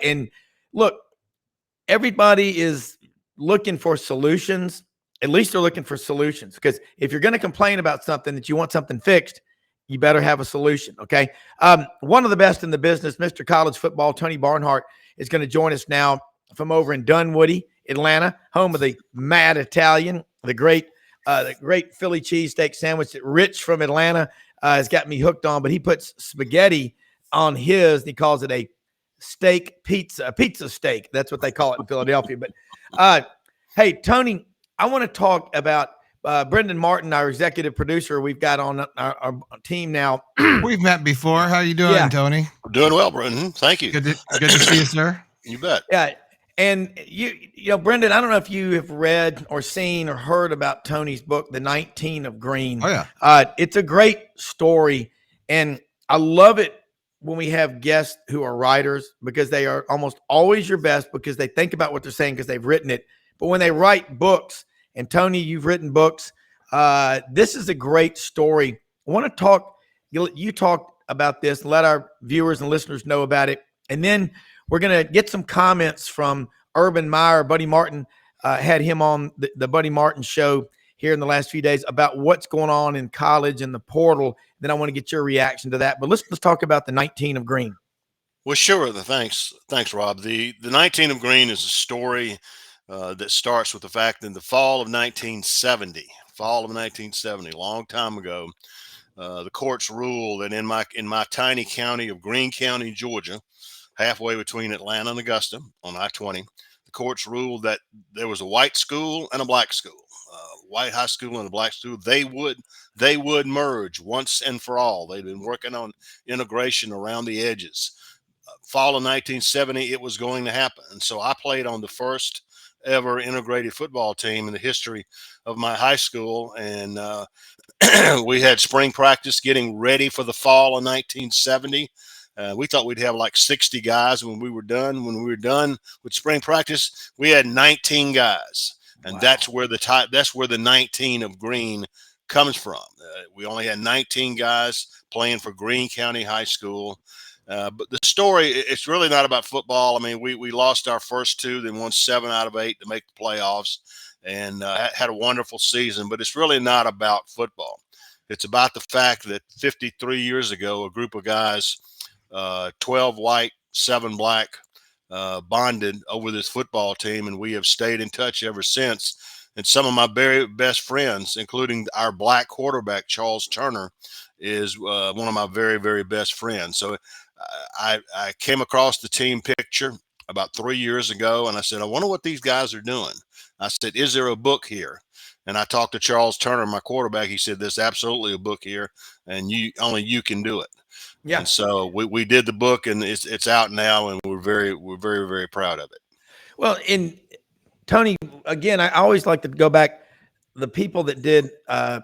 And look, everybody is looking for solutions. At least they're looking for solutions, because if you're going to complain about something that you want something fixed, you better have a solution. Okay. One of the best in the business, Mr. College Football, Tony Barnhart, is going to join us now from over in Dunwoody, Atlanta, home of the Mad Italian, the great Philly cheesesteak sandwich that Rich from Atlanta has got me hooked on. But he puts spaghetti on his, and he calls it a steak pizza steak. That's what they call it in Philadelphia. But hey, Tony, I want to talk about Brendan Martin, our executive producer. We've got on our team now. We've met before. How you doing, Tony? I'm doing well, Brendan. Thank you. Good to see you, sir. You bet. Yeah. And you know, Brendan, I don't know if you have read or seen or heard about Tony's book, The 19 of Green. Oh, yeah. It's a great story. And I love it when we have guests who are writers, because they are almost always your best, because they think about what they're saying because they've written it. But when they write books, and Tony, you've written books, this is a great story. I want to talk, you talk about this, let our viewers and listeners know about it. And then we're going to get some comments from Urban Meyer. Buddy Martin had him on the Buddy Martin show here in the last few days about what's going on in college and the portal. Then I want to get your reaction to that. But let's talk about the 19 of Green. Well, sure. Thanks, Rob. The 19 of Green is a story that starts with the fact that in the fall of 1970, a long time ago, the courts ruled that in my tiny county of Greene County, Georgia, halfway between Atlanta and Augusta on I-20, the courts ruled that there was a white school and a black school, white high school and a black school. They would merge once and for all. They'd been working on integration around the edges. Fall of 1970, it was going to happen. And so I played on the first ever integrated football team in the history of my high school. And we had spring practice getting ready for the fall of 1970. We thought we'd have like 60 guys when we were done. When we were done with spring practice, we had 19 guys. And wow. That's where the 19 of Green comes from. We only had 19 guys playing for Greene County High School. But the story, it's really not about football. I mean, we lost our first two, then won 7 out of 8 to make the playoffs, and had a wonderful season. But it's really not about football. It's about the fact that 53 years ago, a group of guys, 12 white, 7 black, bonded over this football team, and we have stayed in touch ever since. And some of my very best friends, including our black quarterback, Charles Turner, is one of my very, very best friends. So I came across the team picture about 3 years ago, and I said, I wonder what these guys are doing. I said, is there a book here? And I talked to Charles Turner, my quarterback. He said, there's absolutely a book here, and only you can do it. Yeah. And so we did the book, and it's out now, and we're very, very proud of it. Well, in Tony, again, I always like to go back. The people that did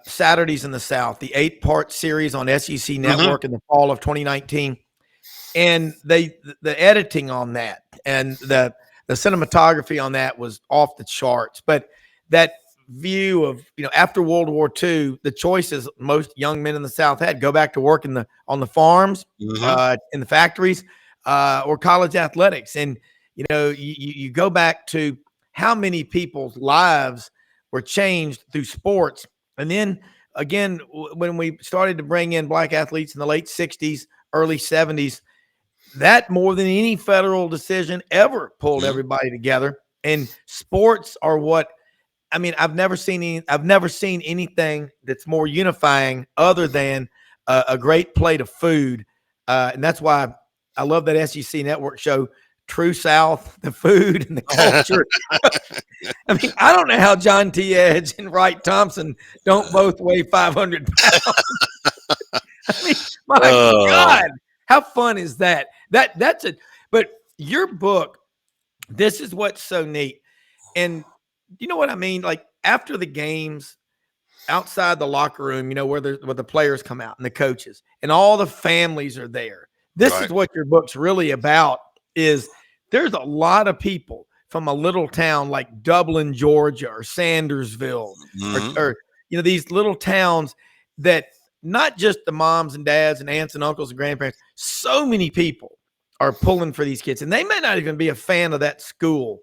Saturdays in the South, the 8-part series on SEC Network in the fall of 2019, and the editing on that and the cinematography on that was off the charts. But that view of, after World War II, the choices most young men in the South had: go back to work on the farms, in the factories, or college athletics. And you go back to how many people's lives were changed through sports. And then again, when we started to bring in black athletes in the late 60s, early 70s, that more than any federal decision ever pulled everybody together. And sports are what, I mean, I've never seen anything that's more unifying other than a great plate of food. And that's why I love that SEC Network show, True South, the food and the culture. I mean, I don't know how John T. Edge and Wright Thompson don't both weigh 500 pounds. I mean, my God, how fun is that? That's it. But your book, this is what's so neat. And you know what I mean? Like, after the games, outside the locker room, where the players come out and the coaches and all the families are there. This is what your book's really about. Is there's a lot of people from a little town like Dublin, Georgia, or Sandersville, or these little towns that not just the moms and dads and aunts and uncles and grandparents, so many people are pulling for these kids, and they may not even be a fan of that school,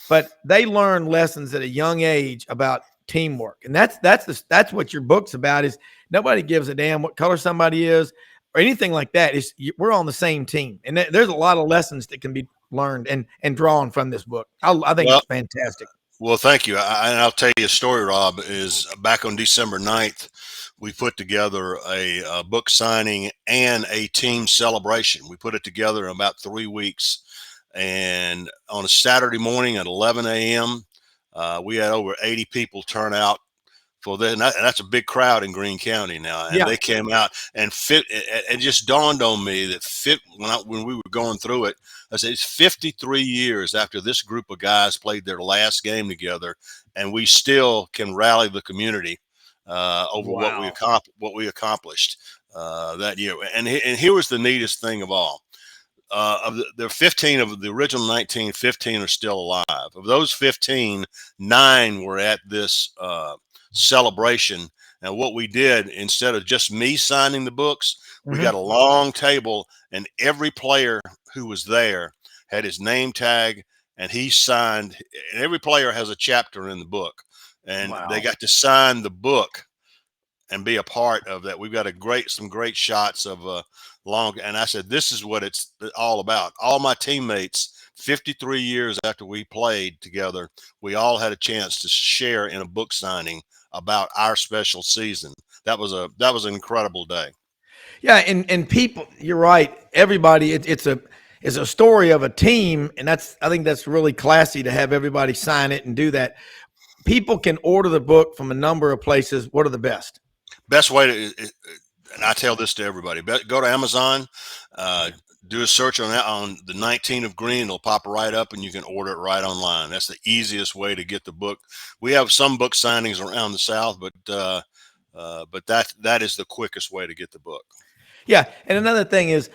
but they learn lessons at a young age about teamwork. And that's what your book's about. Is nobody gives a damn what color somebody is or anything like that. We're on the same team, and there's a lot of lessons that can be learned and drawn from this book. I think it's fantastic. Well, thank you. And I'll tell you a story, Rob, is back on December 9th, we put together a book signing and a team celebration. We put it together in about 3 weeks. And on a Saturday morning at 11 a.m., we had over 80 people turn out for that. And that's a big crowd in Greene County now. And they came out and it just dawned on me that when we were going through it, I said, it's 53 years after this group of guys played their last game together, and we still can rally the community over what we accomplished that year. And here was the neatest thing of all. There are 15 of the original 19, 15 are still alive. Of those 15, 9 were at this celebration. And what we did, instead of just me signing the books, we got a long table, and every player who was there had his name tag, and he signed. And every player has a chapter in the book, and they got to sign the book and be a part of that. We've got some great shots of long. And I said, this is what it's all about. All my teammates, 53 years after we played together, we all had a chance to share in a book signing about our special season. That was an incredible day. Yeah, and people, you're right. Everybody, it's a story of a team, and I think that's really classy to have everybody sign it and do that. People can order the book from a number of places. What are the best? Best way to, and I tell this to everybody, go to Amazon, do a search on the 19 of Greene. It'll pop right up, and you can order it right online. That's the easiest way to get the book. We have some book signings around the South, but that is the quickest way to get the book. Yeah, and another thing is,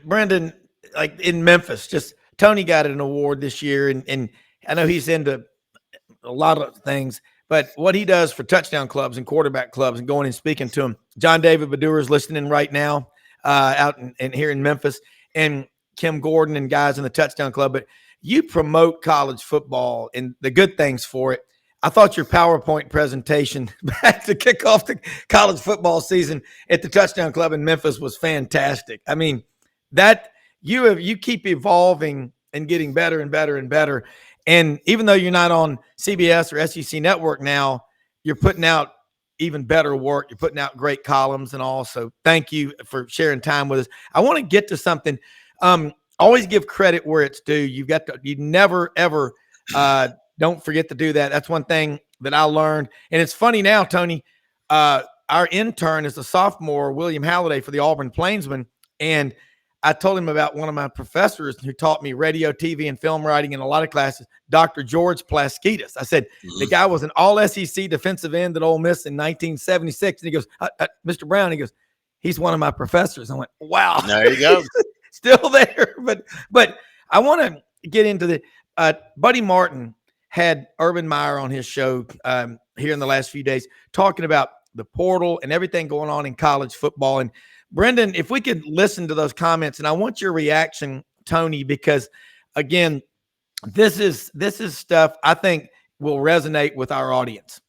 Brendan, like in Memphis, just Tony got an award this year, and I know he's into a lot of things, but what he does for touchdown clubs and quarterback clubs and going and speaking to them. John David Badur is listening right now out in here in Memphis, and Kim Gordon and guys in the touchdown club. But you promote college football and the good things for it. I thought your PowerPoint presentation back to kick off the college football season at the Touchdown Club in Memphis was fantastic. I mean, that you keep evolving and getting better and better and better. And even though you're not on CBS or SEC Network now, you're putting out even better work. You're putting out great columns and all. So thank you for sharing time with us. I want to get to something. Always give credit where it's due. You never, ever don't forget to do that. That's one thing that I learned. And it's funny now, Tony, our intern is a sophomore, William Halliday, for the Auburn Plainsman. And I told him about one of my professors who taught me radio, TV, and film writing in a lot of classes, Dr. George Plaskitas. I said, the guy was an all-SEC defensive end at Ole Miss in 1976. And he goes, Mr. Browne, he goes, he's one of my professors. I went, wow. There you go. Still there. But I want to get into the Buddy Martin had Urban Meyer on his show here in the last few days talking about the portal and everything going on in college football. And Brendan, if we could listen to those comments, and I want your reaction, Tony, because again, this is stuff I think will resonate with our audience.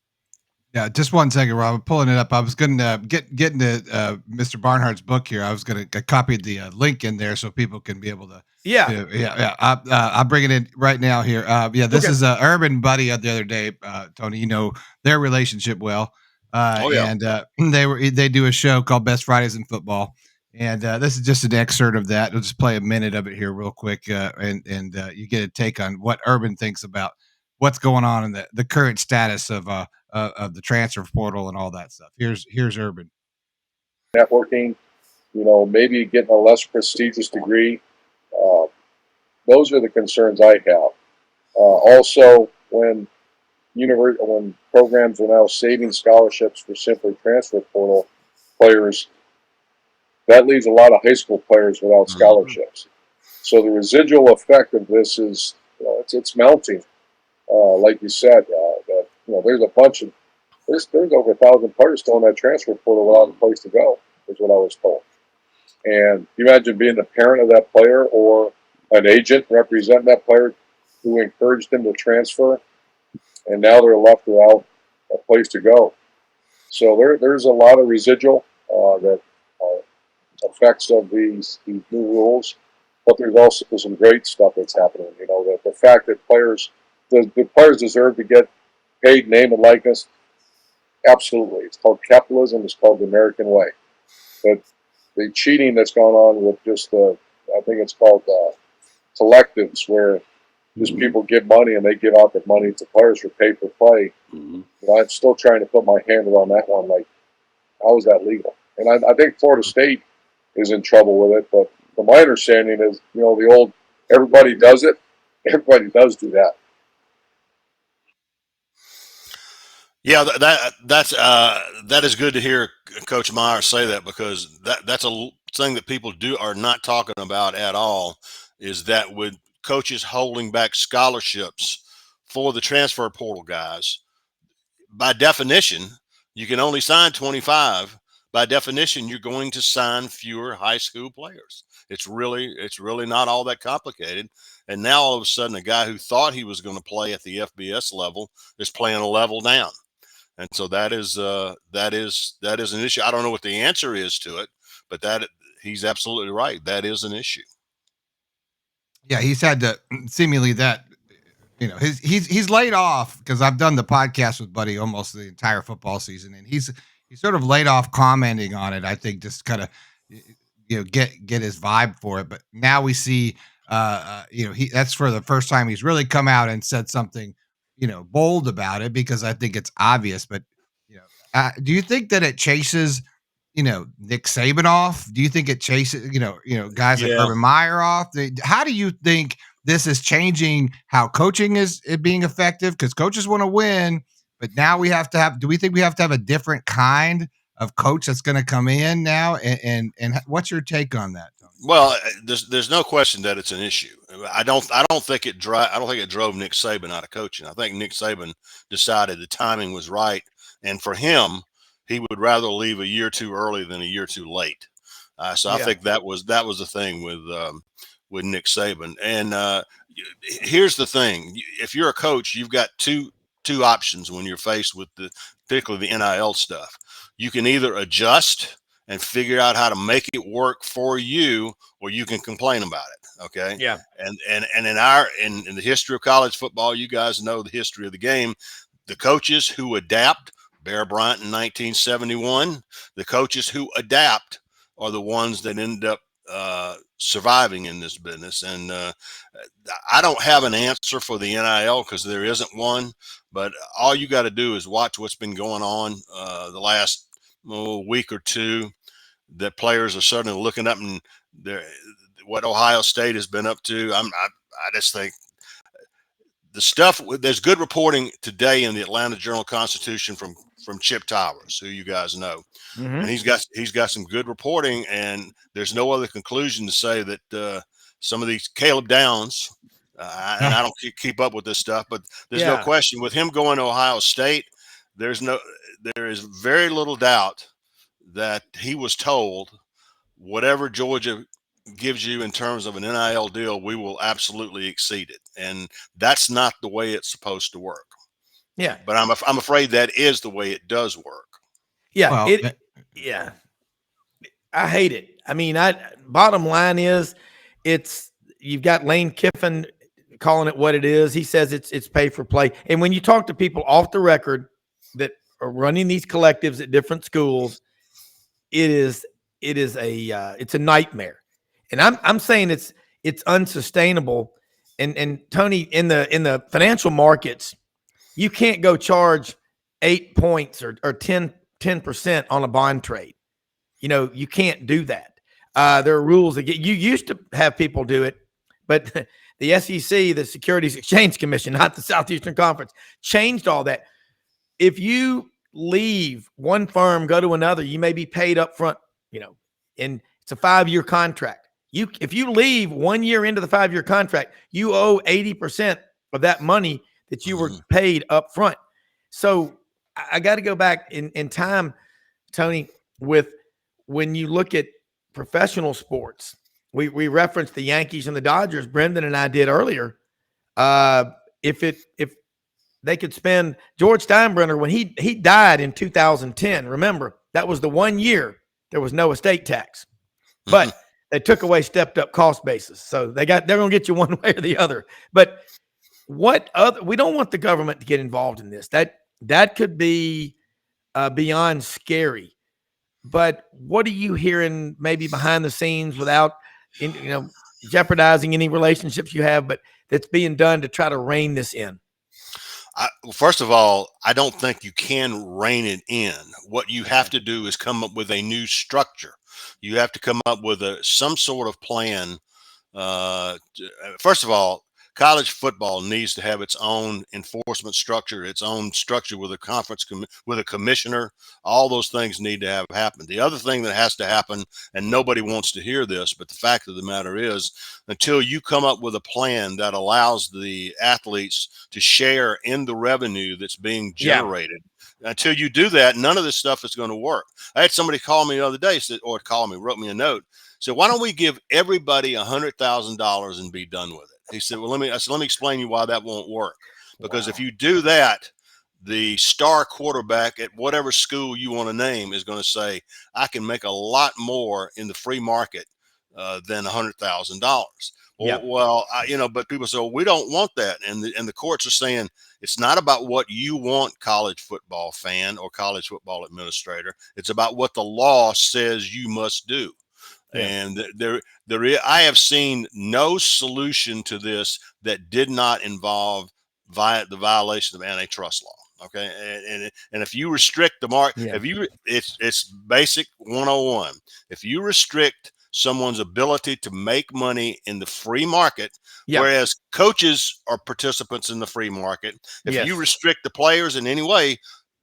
Yeah, just 1 second, Rob. I'm pulling it up. I was going to get into Mr. Barnhart's book here. I was going to copy the link in there so people can be able to. Yeah. I'll bring it in right now here. This is Urban Buddy the other day, Tony. You know their relationship well. And they do a show called Best Fridays in Football, and this is just an excerpt of that. We'll just play a minute of it here real quick, and you get a take on what Urban thinks about what's going on in the current status of the transfer portal and all that stuff. Here's Urban. Networking, maybe getting a less prestigious degree. Those are the concerns I have. Also, when programs are now saving scholarships for simply transfer portal players, that leaves a lot of high school players without scholarships. So the residual effect of this is, it's mounting. Like you said, there's there's over 1,000 players still in that transfer portal without a place to go, is what I was told. And you imagine being the parent of that player or an agent representing that player who encouraged them to transfer, and now they're left without a place to go. So there's a lot of residual that effects of these new rules, but there's also some great stuff that's happening. You know, the fact that the players deserve to get paid name and likeness. Absolutely, it's called capitalism. It's called the American way. But the cheating that's gone on with just I think it's called collectives, where just people give money and they give out the money to players for pay for play. You know, I'm still trying to put my hand around that one. Like, how is that legal? And I think Florida State is in trouble with it. But from my understanding is, you know, the old everybody does it. Everybody does do that. Yeah, that is good to hear Coach Meyer say that, because that's a thing that people are not talking about at all, is that with coaches holding back scholarships for the transfer portal guys, by definition, you can only sign 25. By definition, you're going to sign fewer high school players. It's really not all that complicated. And now all of a sudden, a guy who thought he was going to play at the FBS level is playing a level down. And so that is an issue. I don't know what the answer is to it, but he's absolutely right. That is an issue. Yeah, he's had to seemingly that, you know, he's laid off, because I've done the podcast with Buddy almost the entire football season, and he's sort of laid off commenting on it. I think just kind of, you know, get his vibe for it. But now we see, you know, that's for the first time he's really come out and said something, you know, bold about it, because I think it's obvious. But, you know, do you think that it chases, you know, Nick Saban off? Do you think it chases, you know, guys like Urban Meyer off? How do you think this is changing how coaching is being effective? Because coaches want to win, but now we have to have. Do we think we have to have a different kind of coach that's going to come in now? And what's your take on that, Tony? Well, there's no question that it's an issue. I don't think it drove Nick Saban out of coaching. I think Nick Saban decided the timing was right, and for him, he would rather leave a year too early than a year too late. So I think that was the thing with Nick Saban. And here's the thing: if you're a coach, you've got two options when you're faced with particularly the NIL stuff. You can either adjust and figure out how to make it work for you, or you can complain about it. Okay. Yeah. And in the history of college football, you guys know the history of the game. The coaches who adapt, Bear Bryant in 1971, the coaches who adapt are the ones that end up surviving in this business. And I don't have an answer for the NIL, because there isn't one, but all you got to do is watch what's been going on the last week or two, that players are suddenly looking up and what Ohio State has been up to. I just think the stuff, there's good reporting today in the Atlanta Journal-Constitution from Chip Towers, who you guys know. And he's got some good reporting, and there's no other conclusion to say that some of these Caleb Downs, and I don't keep up with this stuff, but there's no question with him going to Ohio State, there is very little doubt that he was told, whatever Georgia gives you in terms of an NIL deal, we will absolutely exceed it. And that's not the way it's supposed to work. Yeah. But I'm afraid that is the way it does work. Yeah. Well, I hate it. I mean, bottom line is you've got Lane Kiffin calling it what it is. He says it's pay for play. And when you talk to people off the record that are running these collectives at different schools, it's a nightmare. And I'm saying it's unsustainable. And Tony, in the financial markets, you can't go charge 8 points or 10% on a bond trade. You know, you can't do that. There are rules that you used to have people do it, but the SEC, the Securities Exchange Commission, not the Southeastern Conference, changed all that. If you leave one firm, go to another, you may be paid up front, you know, and it's a 5-year contract. If you leave 1 year into the 5-year contract, you owe 80% of that money that you were paid up front. So I got to go back in time, Tony, with when you look at professional sports, we referenced the Yankees and the Dodgers. Brendan and I did earlier. If they could spend George Steinbrenner when he died in 2010. Remember, that was the 1 year there was no estate tax, but they took away stepped up cost basis. So they're going to get you one way or the other. But we don't want the government to get involved in this. That could be beyond scary. But what are you hearing maybe behind the scenes without, jeopardizing any relationships you have, but that's being done to try to rein this in? First of all, I don't think you can rein it in. What you have to do is come up with a new structure. You have to come up with some sort of plan. First of all, college football needs to have its own enforcement structure, its own structure with a conference, with a commissioner. All those things need to have happened. The other thing that has to happen, and nobody wants to hear this, but the fact of the matter is, until you come up with a plan that allows the athletes to share in the revenue that's being generated, until you do that, none of this stuff is going to work. I had somebody call me the other day, wrote me a note. So why don't we give everybody $100,000 and be done with it? He said, well, let me explain you why that won't work. Because if you do that, the star quarterback at whatever school you want to name is going to say, I can make a lot more in the free market than $100,000. Well, but people say, well, we don't want that. And the courts are saying, it's not about what you want, college football fan or college football administrator. It's about what the law says you must do. And I have seen no solution to this that did not involve the violation of antitrust law. Okay, and if you restrict the market, it's basic 101. If you restrict someone's ability to make money in the free market, whereas coaches are participants in the free market, if you restrict the players in any way,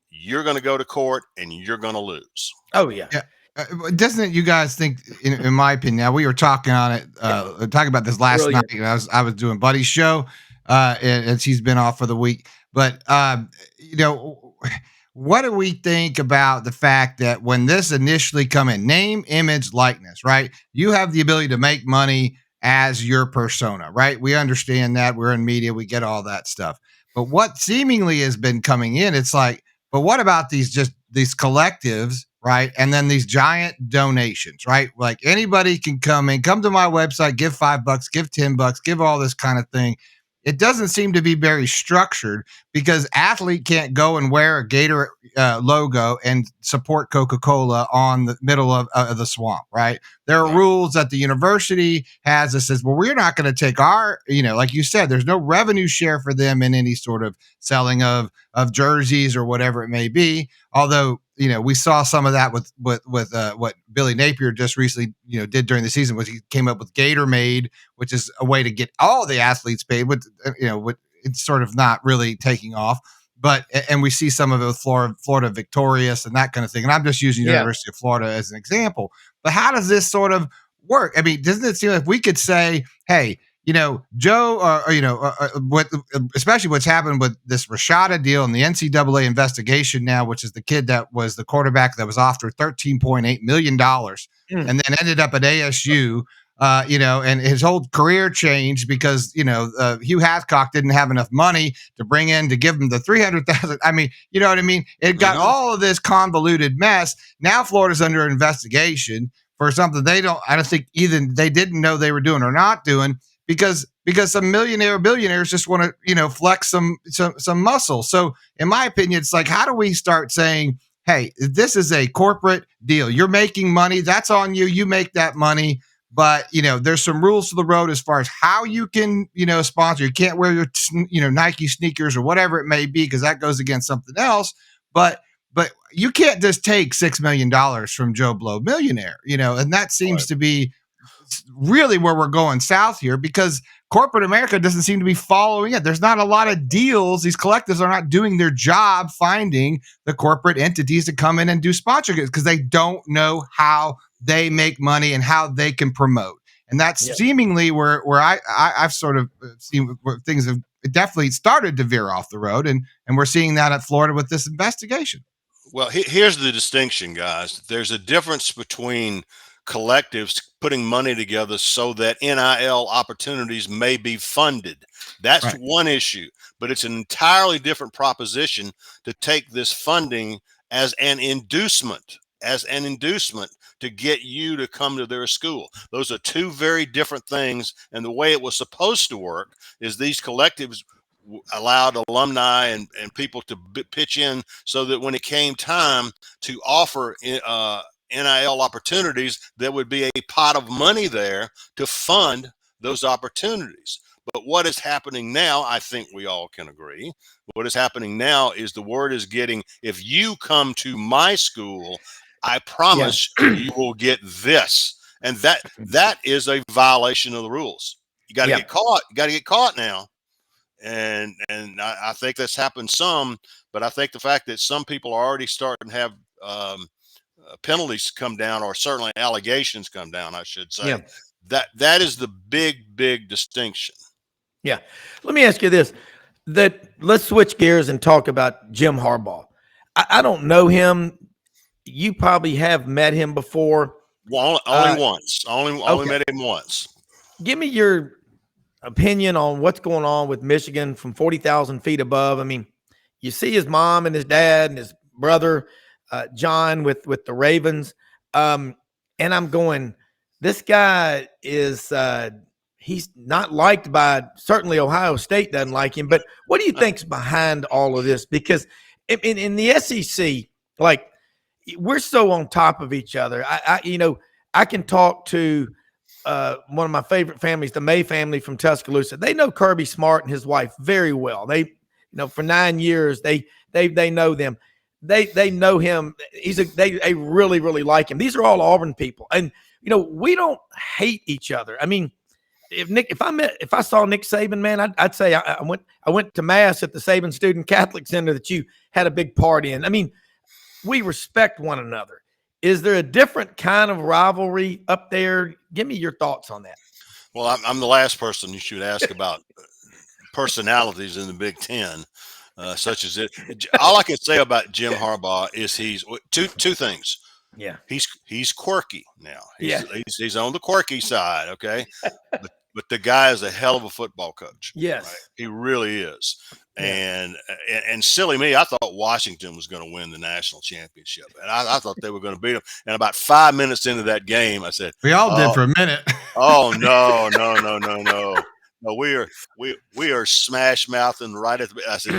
you're going to go to court and you're going to lose. Oh yeah. Doesn't it, you guys think, in my opinion, now we were talking on it, talking about this last night. I was doing Buddy's show, and she's been off for the week. But, what do we think about the fact that when this initially come in, name, image, likeness, right? You have the ability to make money as your persona, right? We understand that. We're in media. We get all that stuff. But what seemingly has been coming in, it's like, but what about these collectives, right? And then these giant donations, right? Like anybody can come to my website, give $5, give $10, give all this kind of thing. It doesn't seem to be very structured because athlete can't go and wear a Gator logo and support Coca-Cola on the middle of the swamp, right? There are rules that the university has that says, well, we're not going to take our, like you said, there's no revenue share for them in any sort of selling of jerseys or whatever it may be. Although, we saw some of that with what Billy Napier just recently, did during the season was he came up with Gator Made, which is a way to get all the athletes paid with, it's sort of not really taking off, and we see some of it with Florida Victorious and that kind of thing. And I'm just using University of Florida as an example, but how does this sort of work? I mean, doesn't it seem like we could say, hey, Joe, especially what's happened with this Rashada deal and the NCAA investigation now, which is the kid that was the quarterback that was offered $13.8 million and then ended up at ASU, and his whole career changed because, Hugh Hathcock didn't have enough money to give him the $300,000. I mean, you know what I mean? It got all of this convoluted mess. Now Florida's under investigation for something I don't think either they didn't know they were doing or not doing. Because some billionaires just want to, flex some muscle. So in my opinion, it's like, how do we start saying, hey, this is a corporate deal. You're making money. That's on you. You make that money. But, there's some rules to the road as far as how you can, sponsor. You can't wear your, Nike sneakers or whatever it may be, because that goes against something else. But you can't just take $6 million from Joe Blow Millionaire, and that seems to be really where we're going south here, because corporate America doesn't seem to be following it. There's not a lot of deals. These collectives are not doing their job finding the corporate entities to come in and do sponsorships because they don't know how they make money and how they can promote. And that's seemingly where I've sort of seen where things have definitely started to veer off the road. And we're seeing that at Florida with this investigation. Well, here's the distinction, guys. There's a difference between collectives putting money together so that NIL opportunities may be funded. That's Right. one issue, but it's an entirely different proposition to take this funding as an inducement to get you to come to their school. Those are two very different things. And the way it was supposed to work is these collectives allowed alumni and people to pitch in so that when it came time to offer NIL opportunities, there would be a pot of money there to fund those opportunities. But what is happening now, I think we all can agree, what is happening now is the word is getting, if you come to my school, I promise you will get this. And that is a violation of the rules. You got to get caught. You got to get caught now. And I think that's happened some, but I think the fact that some people are already starting to have penalties come down, or certainly allegations come down, I should say, that is the big distinction. Yeah. Let me ask you this, let's switch gears and talk about Jim Harbaugh. I don't know him. You probably have met him before. Well, only once. Only met him once. Give me your opinion on what's going on with Michigan from 40,000 feet above. I mean, you see his mom and his dad and his brother, John, with the Ravens. And I'm going, this guy is he's not liked by, certainly Ohio State doesn't like him. But what do you think's behind all of this? Because in the SEC, like, we're so on top of each other. I can talk to one of my favorite families, the May family from Tuscaloosa. They know Kirby Smart and his wife very well. They, for 9 years, they know them. They know him. They really, really like him. These are all Auburn people. And, we don't hate each other. I mean, if I saw Nick Saban, man, I'd say I went to mass at the Saban Student Catholic Center that you had a big party in. I mean, we respect one another. Is there a different kind of rivalry up there? Give me your thoughts on that. Well, I'm the last person you should ask about personalities in the Big Ten, such as it. All I can say about Jim Harbaugh is he's two things. Yeah, he's quirky now. He's on the quirky side. Okay, but the guy is a hell of a football coach. Yes, right? He really is. And silly me, I thought Washington was going to win the national championship, and I thought they were going to beat them. And about 5 minutes into that game, I said, "We all did for a minute." Oh no! No, we are smash mouthing right at the. I said,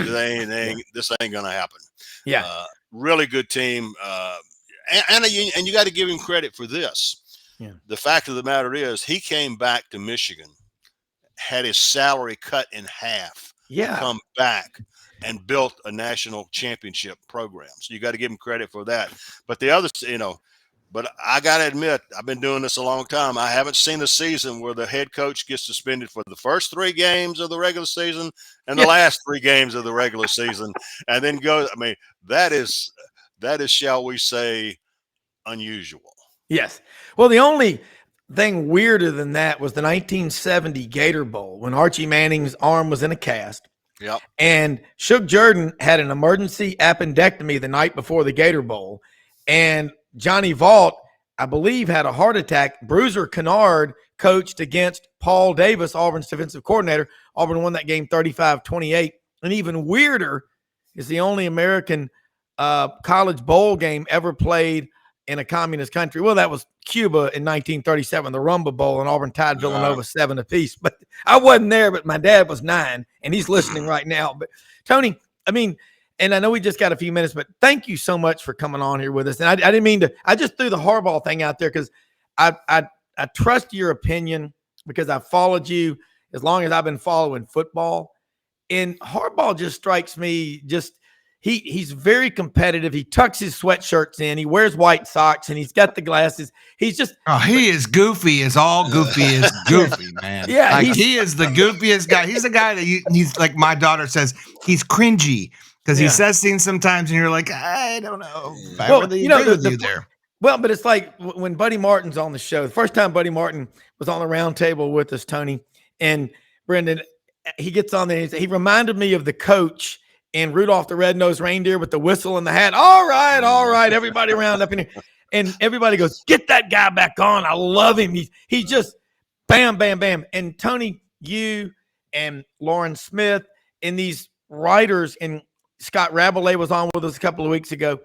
this ain't going to happen. Yeah, really good team, and you got to give him credit for this. Yeah. The fact of the matter is, he came back to Michigan, had his salary cut in half. Come back and built a national championship program. So you got to give him credit for that. But the other, but I got to admit, I've been doing this a long time. I haven't seen a season where the head coach gets suspended for the first 3 games of the regular season and the last 3 games of the regular season, and then goes. I mean, that is, shall we say, unusual. Yes. Well, the only thing weirder than that was the 1970 Gator Bowl when Archie Manning's arm was in a cast. Yep. And Shug Jordan had an emergency appendectomy the night before the Gator Bowl. And Johnny Vaught, I believe, had a heart attack. Bruiser Kennard coached against Paul Davis, Auburn's defensive coordinator. Auburn won that game 35-28. And even weirder is the only American college bowl game ever played in a communist country. Well, that was Cuba in 1937, the Rumba Bowl, and Auburn tied Villanova 7 apiece. But I wasn't there, but my dad was 9, and he's listening right now. But Tony, I mean, and I know we just got a few minutes, but thank you so much for coming on here with us. And I didn't mean to, I just threw the Harbaugh thing out there because I trust your opinion because I followed you as long as I've been following football. And Harbaugh just strikes me he's very competitive. He tucks his sweatshirts in. He wears white socks, and he's got the glasses. He's just he is goofy as all goofy is goofy, man. Yeah, like, he is the goofiest guy. He's the guy that he's like my daughter says, he's cringy because he says things sometimes, and you're like, I don't know. Well, there. Well, but it's like when Buddy Martin's on the show. The first time Buddy Martin was on the round table with us, Tony and Brendan, he gets on there. He reminded me of the coach in Rudolph the Red-Nosed Reindeer with the whistle and the hat. All right, everybody round up in here. And everybody goes, get that guy back on. I love him. He's just bam, bam, bam. And Tony, you and Lauren Smith and these writers, and Scott Rabelais was on with us a couple of weeks ago.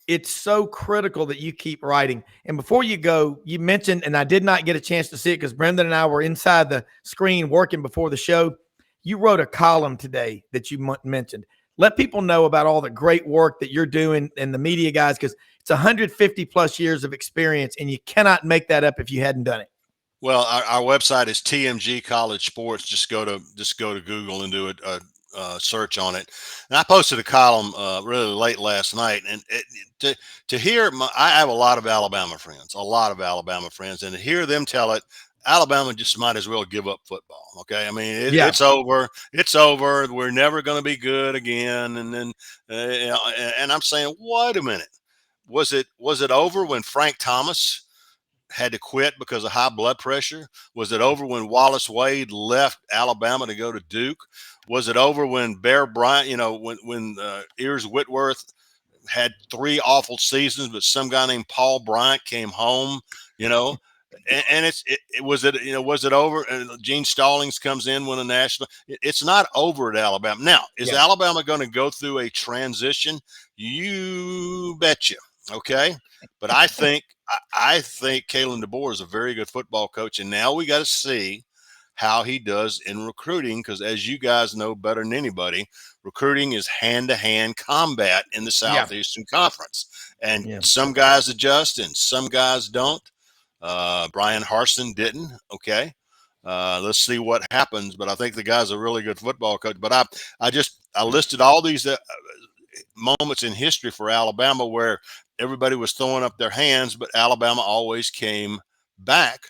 It's so critical that you keep writing. And before you go, you mentioned, and I did not get a chance to see it because Brendan and I were inside the screen working before the show. You wrote a column today that you mentioned. Let people know about all the great work that you're doing and the media guys, because it's 150 plus years of experience, and you cannot make that up if you hadn't done it. Well, our website is TMG College Sports. Just go to Google and do a search on it. And I posted a column really late last night, and to hear I have a lot of Alabama friends, and to hear them tell it, Alabama just might as well give up football. Okay, I mean it's over. It's over. We're never going to be good again. And then and I'm saying, wait a minute, was it over when Frank Thomas had to quit because of high blood pressure? Was it over when Wallace Wade left Alabama to go to Duke? Was it over when Bear Bryant, when Ears Whitworth had 3 awful seasons, but some guy named Paul Bryant came home, and was it over? And Gene Stallings comes in, win a national. It's not over at Alabama. Now, is Alabama going to go through a transition? You betcha. Okay. But I think Kalen DeBoer is a very good football coach, and now we got to see how he does in recruiting, because as you guys know better than anybody, recruiting is hand-to-hand combat in the Southeastern Conference, and some guys adjust and some guys don't. Brian Harsin didn't. Okay. Let's see what happens, but I think the guy's a really good football coach. But I listed all these moments in history for Alabama where everybody was throwing up their hands, but Alabama always came back.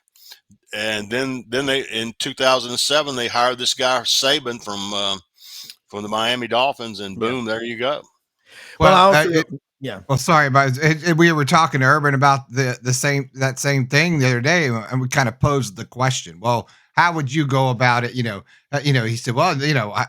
And then they, in 2007, they hired this guy Saban from the Miami Dolphins, and boom, there you go. Well, well, sorry, but we were talking to Urban about that same thing the other day, and we kind of posed the question. Well, how would you go about it? He said, well,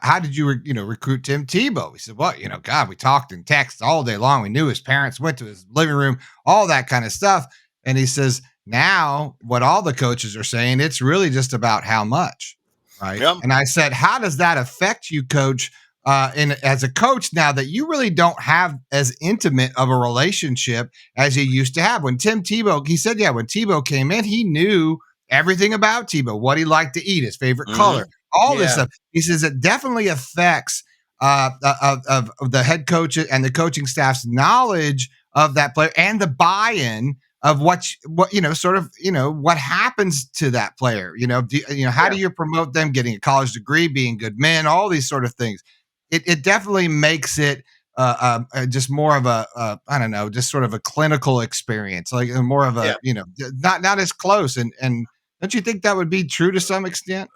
how did you recruit Tim Tebow? He said, well, God, we talked in text all day long. We knew his parents, went to his living room, all that kind of stuff. And he says, now what all the coaches are saying, it's really just about how much, right? Yep. And I said, how does that affect you, Coach? As a coach now that you really don't have as intimate of a relationship as you used to have. When Tim Tebow, he said, when Tebow came in, he knew everything about Tebow, what he liked to eat, his favorite color, all this stuff. He says it definitely affects of the head coach and the coaching staff's knowledge of that player and the buy-in of what happens to that player. How do you promote them getting a college degree, being good men, all these sort of things. It definitely makes it just more of a I don't know, just sort of a clinical experience, like more of a not as close. And don't you think that would be true to some extent?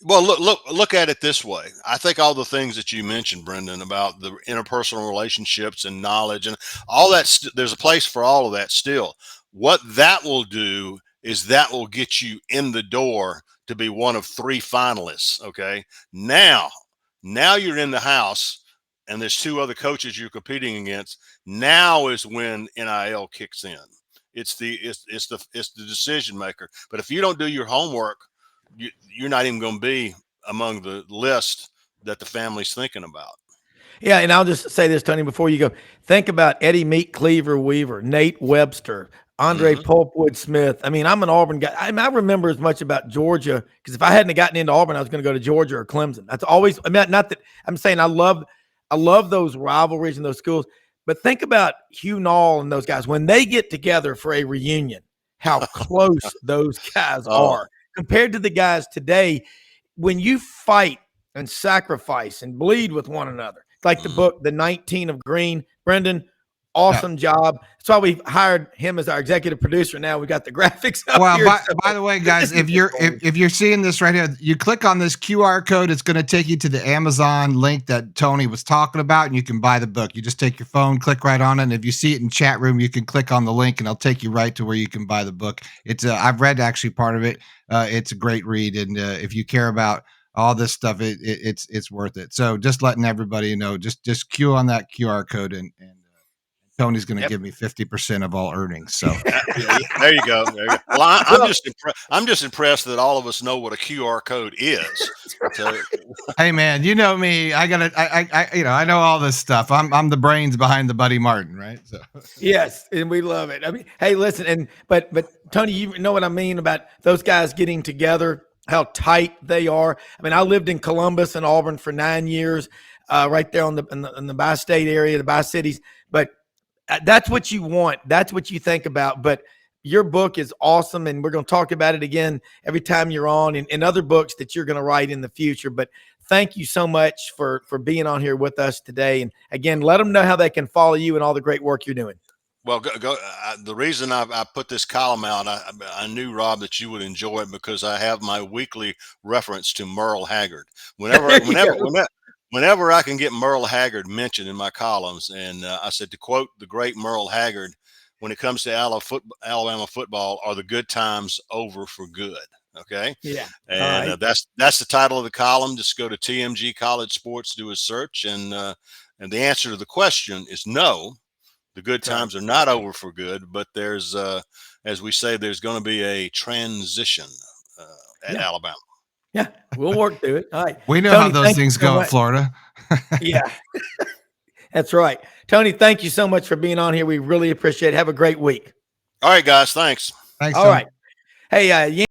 Well, look at it this way. I think all the things that you mentioned, Brendan, about the interpersonal relationships and knowledge and all that, there's a place for all of that still. What that will do is that will get you in the door to be one of 3 finalists. Okay. Now you're in the house and there's 2 other coaches you're competing against. Now is when NIL kicks in. It's the decision maker. But if you don't do your homework, you're not even going to be among the list that the family's thinking about. Yeah, and I'll just say this, Tony, before you go. Think about Eddie Meat Cleaver Weaver, Nate Webster, Andre Pulpwood Smith. I mean, I'm an Auburn guy. I remember as much about Georgia, because if I hadn't gotten into Auburn, I was going to go to Georgia or Clemson. That's always, not that I'm saying I love those rivalries and those schools, but think about Hugh Nall and those guys. When they get together for a reunion, how close those guys are compared to the guys today. When you fight and sacrifice and bleed with one another, like the book, The 19 of Green, Brendan, awesome job. That's why we hired him as our executive producer. Now we got the graphics up here. By the way, guys, if you're seeing this right here, you click on this QR code. It's going to take you to the Amazon link that Tony was talking about, and you can buy the book. You just take your phone, click right on it, and if you see it in chat room, you can click on the link, and it'll take you right to where you can buy the book. It's I've read actually part of it. It's a great read, and if you care about all this stuff, it's worth it. So just letting everybody know, just cue on that QR code and Tony's going to give me 50% of all earnings. So there you go. There you go. Well, I'm just impressed that all of us know what a QR code is. So, hey man, you know me. I know all this stuff. I'm the brains behind the Buddy Martin, right? So yes, and we love it. I mean, hey, listen, but Tony, you know what I mean about those guys getting together, how tight they are. I mean, I lived in Columbus and Auburn for 9 years, right there in the bi-state area, the bi-cities. But that's what you want. That's what you think about. But your book is awesome, and we're going to talk about it again every time you're on, and other books that you're going to write in the future. But thank you so much for being on here with us today. And again, let them know how they can follow you and all the great work you're doing. Well, the reason I put this column out, I knew, Rob, that you would enjoy it because I have my weekly reference to Merle Haggard. Whenever I can get Merle Haggard mentioned in my columns, and I said, to quote the great Merle Haggard, when it comes to Alabama football, are the good times over for good? Okay. Yeah. And that's the title of the column. Just go to TMG College Sports, do a search, and the answer to the question is no. The good times are not over for good, but there's, as we say, there's going to be a transition at Alabama. Yeah, we'll work through it. All right. We know Tony, how those things go in Florida. Yeah, that's right. Tony, thank you so much for being on here. We really appreciate it. Have a great week. All right, guys. Thanks. Thanks. All Tony. right. Hey,